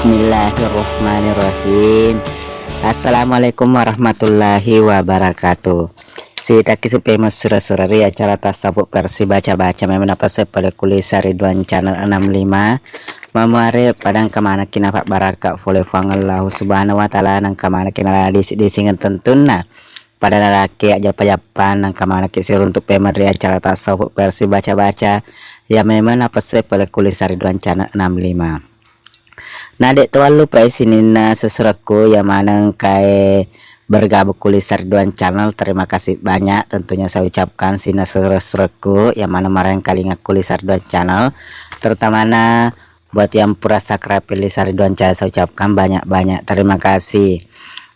Bismillahirrahmanirrahim. Assalamualaikum warahmatullahi wabarakatuh. Si taki supaya mesra-sera acara tasawuf versi baca-baca memang apa saya pada kuliah Ridwan channel 65 memare padang kemana kina pak baraka boleh fangallahu subhanahu wa ta'ala nang kemana kina di singan tentuna pada laki aja pajapan nang kemana kisir untuk pemeri acara tasawuf versi baca-baca ya memang apa saya pada kuliah Ridwan channel 65. Nah dek tuan lupa sini na sesuatu yang mana kayak bergabung kuliah Ridwan channel. Terima kasih banyak tentunya saya ucapkan sini sesuatu yang mana marang kali kuliah Ridwan channel, terutama na buat yang pura subscribe Ridwan channel saya ucapkan banyak-banyak terima kasih.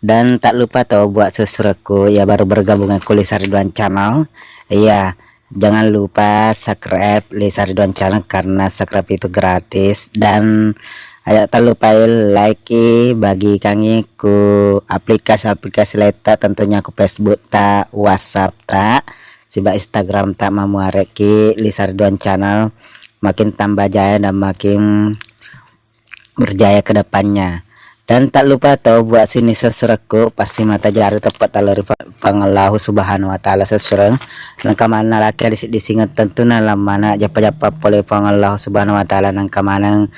Dan tak lupa tahu buat sesuatu ya baru bergabung kuliah Ridwan channel, iya jangan lupa subscribe Ridwan channel karena subscribe itu gratis. Dan ayo tak lupa like bagi kangi ku aplikasi leta tentunya ku Facebook tak, WhatsApp tak, siba Instagram tak mamuareki Ridwan channel makin tambah jaya dan makin berjaya ke depannya. Dan tak lupa tahu buat sini sesuatu pasti mata jari tepat talari pangallahu subhanahu wa ta'ala sesurang nang kamana laki di singat tentu nalam mana japa boleh pangallahu subhanahu wa ta'ala nang kamana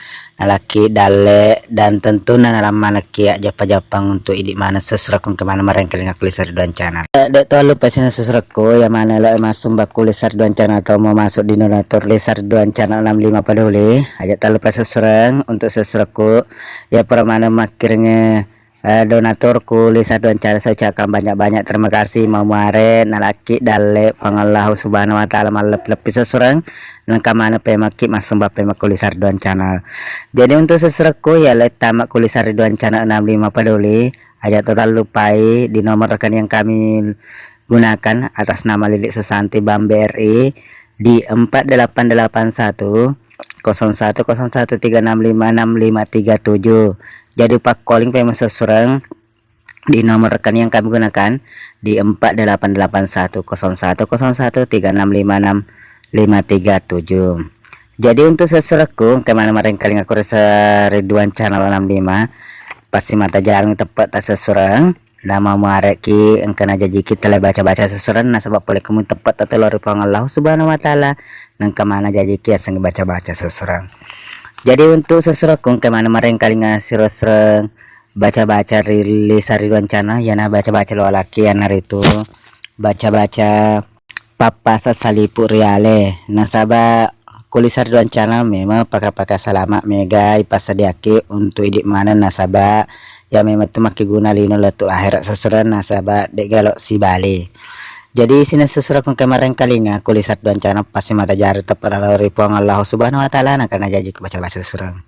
laki dale dan tentu nalam mana kia japa untuk idik mana sesuatu kemana mereka dengan kuliah Ridwan channel. Dek tuh lupa sini sesuatu yang mana lo masuk bak kuliah Ridwan channel atau mau masuk di donatur Ridwan channel 65 peduli aja tak lupa sesurang untuk sesuatu ya per mana makirnya donatur kuliah Ridwan channel saya ucapkan banyak-banyak terima kasih mau mare nalaki dale pangallahu subhanahu wa ta'ala malep-lepi sesurang nangka mana pemaki masuk bak pemak kuliah Ridwan channel. Jadi untuk sesuatu ya tamak kuliah Ridwan channel 65 peduli aja total lupai di nomor rekening yang kami gunakan atas nama Lilik Susanti Bank BRI di 4881 010136565537. Jadi pak calling payment sesurang di nomor rekening yang kami gunakan di 4881010136565537. Jadi untuk sesuatu kemana kemarin kali aku Ridwan channel 65 pasti mata jarang tepat tak sesurang nama muareki engkana janji kita lah baca-baca sesurang nah sebab boleh kamu tepat atau lori pangallahu subhanahu wa ta'ala nang kemana janji kita sang baca-baca sesurang. Jadi untuk sesuatu kemana kemarin kali ngasih sesurang baca-baca rilis Ridwan channel ya nah baca-baca lo laki ya hari itu baca-baca papasa salipu riale nasabah kuliah Ridwan channel memang pakai selamat mega ipasadiaki untuk idik mana nasabah ya memang tu maki guna lino letu akhirat sesuran nasabah dek galok si Bali. Jadi sini sesuatu kemarin kalinya kuliah Ridwan channel pasti mata jari tepat alari Allah subhanahu wa ta'ala nah karena janji ke baca-baca sesuran.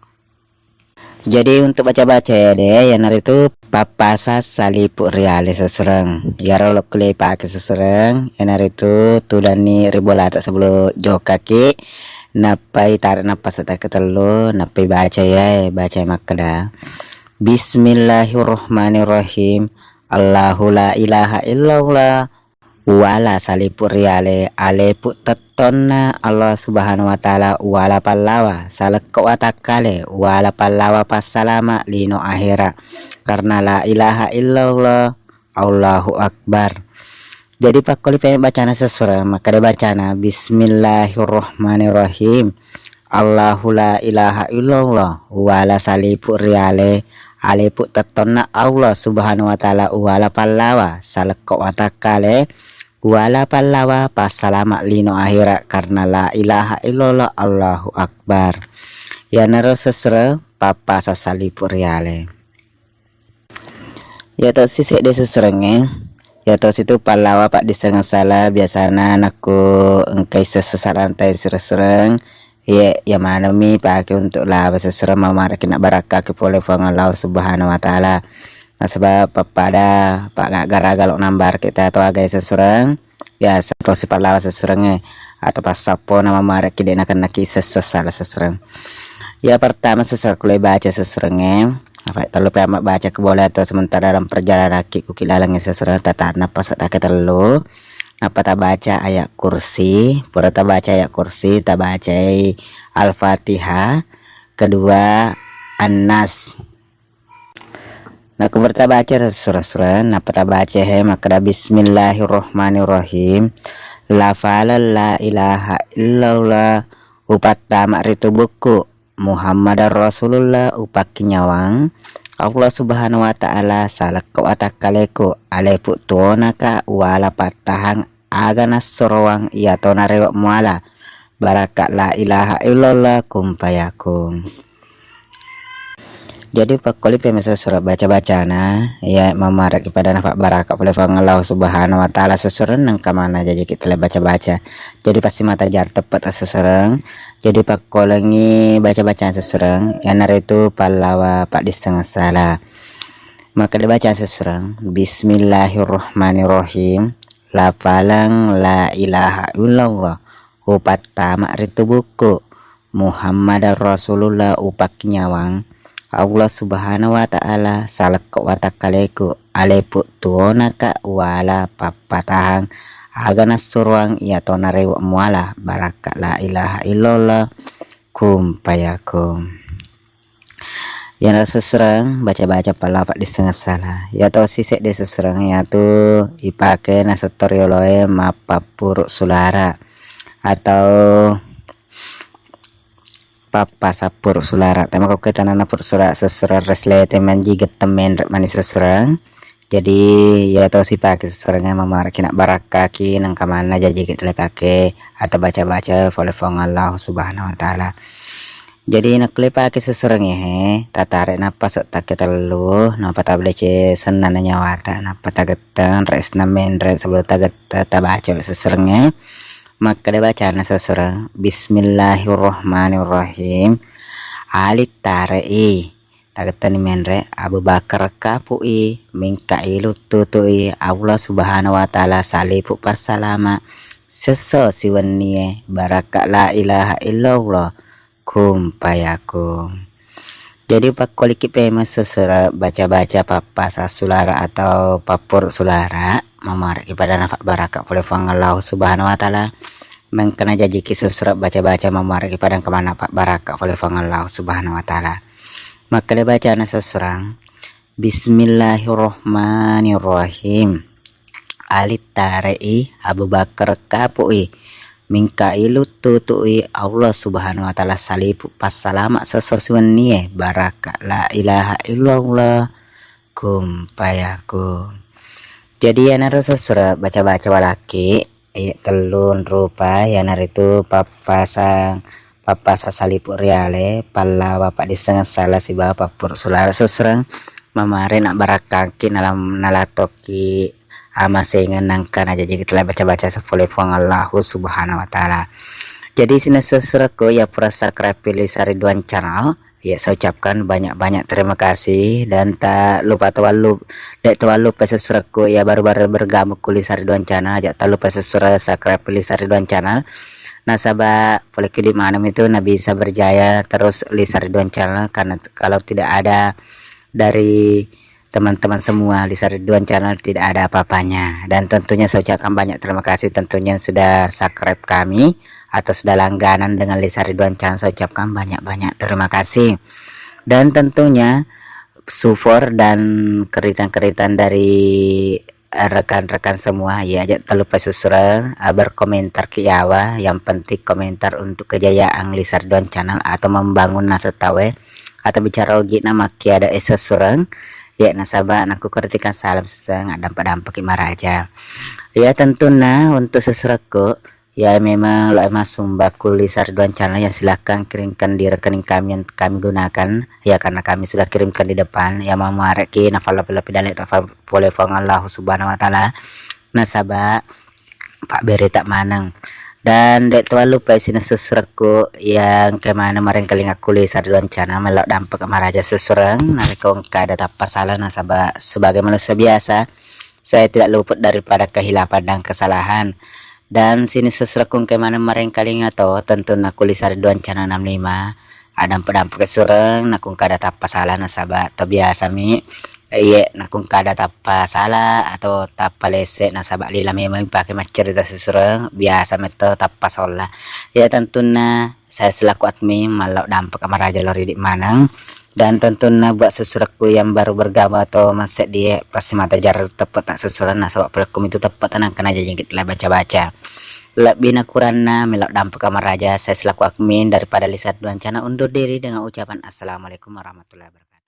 Jadi untuk baca-baca ya deh yang hari itu papasa salipu riale sesurang ya rolok kuliah pakai sesurang yang hari itu tudani ribolata sebelum jauh kaki napai tarik napas setelah ketelu napai baca ya baca makada. Bismillahirrahmanirrahim. Allahu la ilaha illallah wala salipu riale alepu tetonna Allah subhanahu wa ta'ala wala pallawa salakko watakale wala pallawa passalama lino akhira karena la ilaha illallah Allahu akbar. Jadi pak kali pengen bacana sesurah maka dia bacana Bismillahirrahmanirrahim. Allahu la ilaha illallah wala salipu riale alepu tetonna Allah subhanahu wa ta'ala wala pallawa salakko watakale wala pallawa passalama lino akhira karena la ilaha illallah Allahu akbar. Ya naro sesurah papa sasalipu riale ya tau sisi dia sesurahnya ya tos itu pahlawa pak disengah salah biasanya anakku engkai sesaran tay serang ya mana mi pakai untuk lah seserang mamara kena barakah ke boleh Allah subhanahu wa ta'ala nah sebab pada pak gak gara-galok nambar kita atau agak seserang ya satu si pahlawa seserangnya atau pas sapo nama mara kita akan nak salah seserang. Ya pertama seserang kulai baca seserangnya apa terlalu amat baca ke boleh atau sementara dalam perjalanan kaki kukilalangnya sesudah tata napas tak terlalu apa tak baca ayat kursi pura tak baca ayat kursi tak baca Al-Fatihah kedua An-Nas Nah, aku bertabaca sesuran nah baca he maka bismillahirrohmanirrohim. Lafala la ilaha illallah upatama ritu buku Muhammad Rasulullah upaki nyawang Allah subhanahu wa ta'ala salak ko atakaleku alepu tuonaka wala patahang aganas sorowang iya tonarewak muala barakat la ilaha illallah kumpayakum. Jadi pakoli pemirsa surah baca nah ya memarak kepada nafak barakat oleh Allah subhanahu wa ta'ala sesureng nang kamana jadi kita baca jadi pasti mata jar tepat sesureng. Jadi pakolengi baca sesureng yang itu palawa pak disengah salah maka dibaca sesureng bismillahirrohmanirrohim. Lafalang la ilaha illallah upatama ritu buku Muhammad Rasulullah upak nyawang Allah subhanahu wa ta'ala salak wa takaleku alepu tuonaka wala papatahang aganas surwang iya tonarewa muala barakat la ilaha illallah kumpayakum. Yang seserang baca palapak di setengah salah ya tau sisek di seserang ya tu ipake nasatorioloe mapapuruk sulara atau papa sapur sulara tema kau tanah napur surat seserang resle teman jiget temen manis seserang. Jadi ya tau si pakai seserangnya memarakin barakaki nang kamana jadi kita pakai atau baca oleh Allah subhanahu wa ta'ala. Jadi nak pakai seserangnya tarik napas tak kita lu napa tablece senan nyawata napa tagetan res namen res sebelum taget tabaca seserangnya. Maka dibaca seserang bismillahirrohmanirrohim alit tarei tagetan menre Abu Bakar kapui mingkailu tutui Allah subhanahu wa ta'ala salipu pasalama seso siwaniye barakat la ilaha illallah kumpayakum. Jadi pak koliki pema sesera baca papa sasulara atau papur sulara memarik kepada nafak barakat oleh Allah subhanahu wa ta'ala mengkena janji kisah baca memarik kepada kemana pak barakat oleh Allah subhanahu wa ta'ala. Maka dibaca seserang bismillahirrohmanirrohim alit tarei Abu Bakar kapui mingkailu tutui Allah subhanahu wa ta'ala salipu pas salama sesusuan niye barakat la ilaha illallah kumpayakum. Jadi yang harus seserah baca walaki telun rupa yang itu papasa salipu reale pala bapak disengah salah si bapak pur sulara seserang mamare nak barakaki dalam nalatoki amasengan nangkan aja jadi kita baca sepuluh Allah subhanahu wa ta'ala. Jadi sini seserahku ya pura pilih Ridwan channel ya saya ucapkan banyak terima kasih dan tak lupa lupa seserahku ya baru-baru bergabung kulis Ridwan channel aja tak lupa subscribe pilih Ridwan channel. Nasabah boleh di mana itu nabi bisa berjaya terus Lisa Ridwan channel karena kalau tidak ada dari teman-teman semua Lisa Ridwan channel tidak ada apa-apanya. Dan tentunya saya ucapkan banyak terima kasih tentunya sudah subscribe kami atau sudah langganan dengan Lisa Ridwan channel. Saya ucapkan banyak terima kasih dan tentunya support dan keritan dari rekan-rekan semua ya jangan lupa subscribe berkomentar ke Jawa yang penting komentar untuk kejayaan Lisa Ridwan channel atau membangun nasatawe atau bicara lagi nama kiada sesurang ya nasabah anakku kertikan salam sesang dampak imaraja ya tentunya untuk sesuatu ya memang lo emas sumbaku Lisa Ridwan channel yang silahkan kirimkan di rekening kami yang kami gunakan ya karena kami sudah kirimkan di depan ya mamareki nafal lebih dalek boleh Allah subhanahu wa ta'ala nasabah Pak Beri tak manang dan dek tua lupa sini sesuatu yang kemana kemarin kali aku Lisa Ridwan channel melok dampak maraja sesurang nalika ada tanpa salah nasabah sebagai manusia biasa saya tidak luput daripada kehilapan dan kesalahan. Dan sini sesuatu kemana kemarin kali ngato tentu naku Lisa Ridwan channel 65 ada pedampak kesurang nakung kada tapa salah nasabah atau biasa mi iya nakung kada tapa salah atau tapa lese nasabah lila memang pakai cerita sesurang biasa meto tapa sola ya tentunya saya selaku admin malau dampak kamaraja lori di manang Dan tentunya buat sesuatu yang baru bergabung atau masih di pasti mata jar tepat tak sesuatu nah sebab pelakum itu tepat tenangkan aja jengkit lah baca-baca lebih kurangnya melok dampak kamar raja. Saya selaku admin daripada Lisa Duan Channel undur diri dengan ucapan assalamualaikum warahmatullahi wabarakatuh.